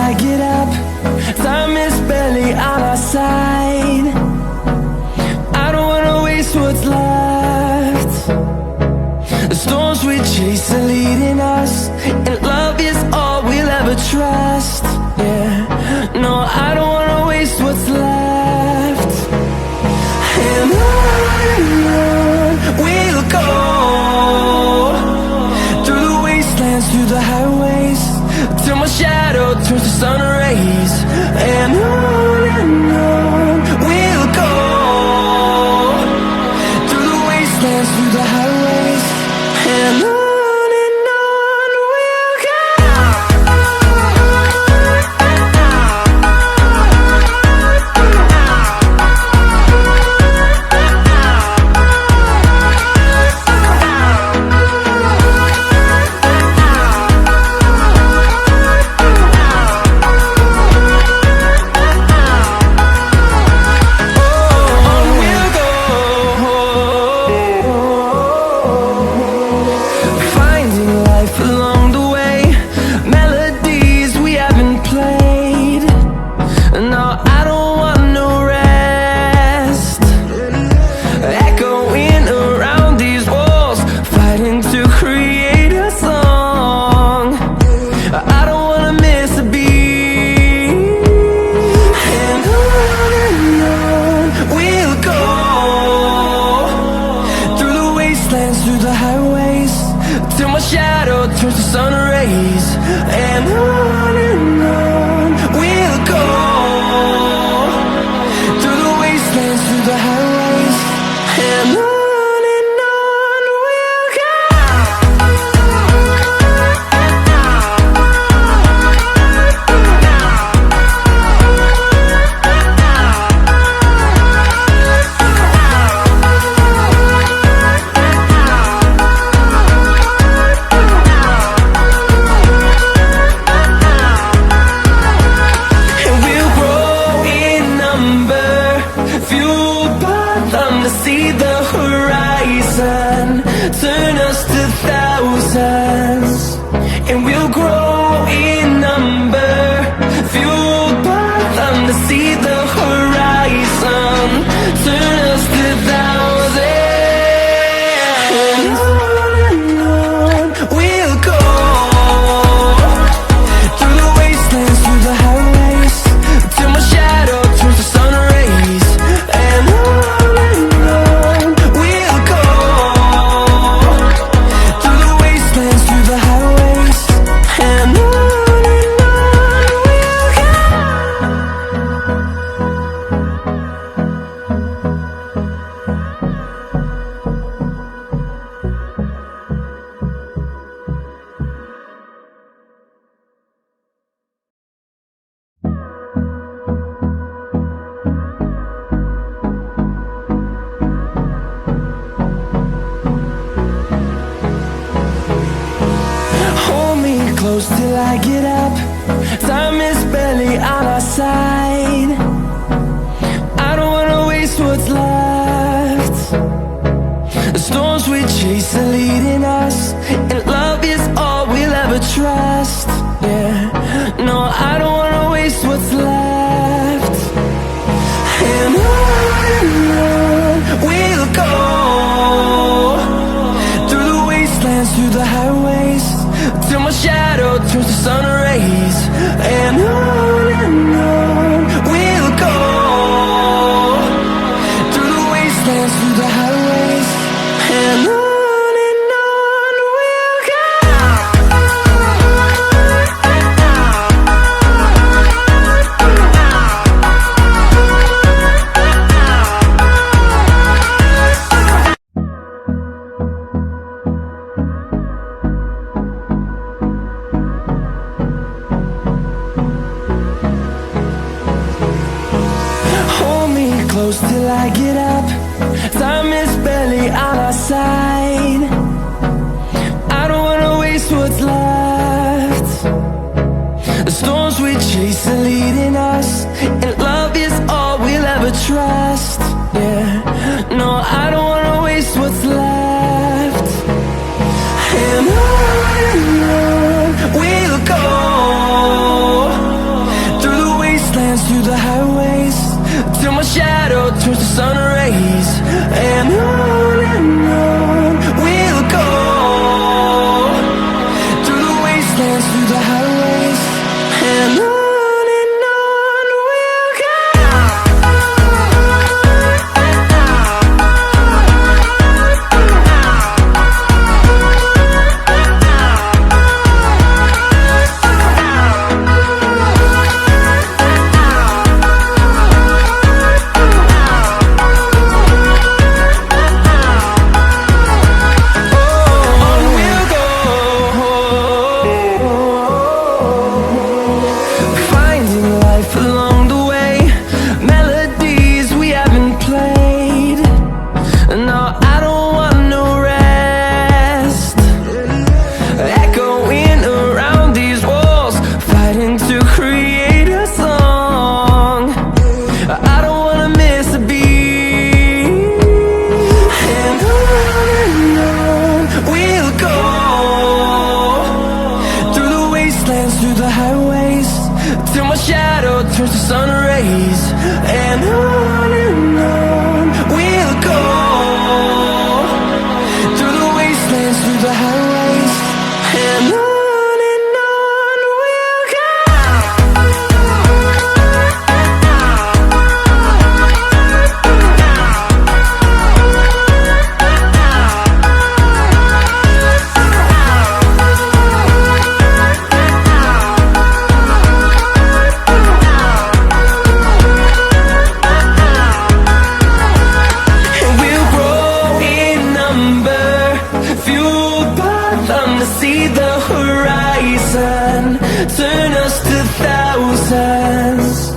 I get up. Time is barely on our side. I don't wanna waste what's left. The storms we chase are leading us, and love is all we'll ever trust. Yeah, no, I don't wanna waste what's left. And on we'll go, through the wastelands, through the highways, till my shadow turns to sun rays. And on we'll go, through the wastelands, through the highways, and on we'll go. Through the highways, till my shadow turns to sun rays. And on we'll go, through the wastelands, through the highways, and on we'll go. See the horizon, turn us to thousands, and we'll grow in number, fueled by them. To see the horizon, turn us to thousands, and on we'll go, through the wastelands, through the highways, till my shadow turns to sun rays. And close till I get up. Time is barely on our side. I don't wanna waste what's left. The storms we chase are leading us, and love is all we'll ever trust. Yeah, no, I don't wanna waste what's left. And on we'll go, through the wastelands, through the highways, till my shadow turns to sun rays. And on we'll go, through the wastelands, through the highways, and on we'll go. Close till I get up. Time is barely on our side. I don't wanna waste what's left. The storms we chase are leading us, and love is all we'll ever trust. Yeah, no, I don't wanna waste what's left. And on we'll go, turn us to thousands.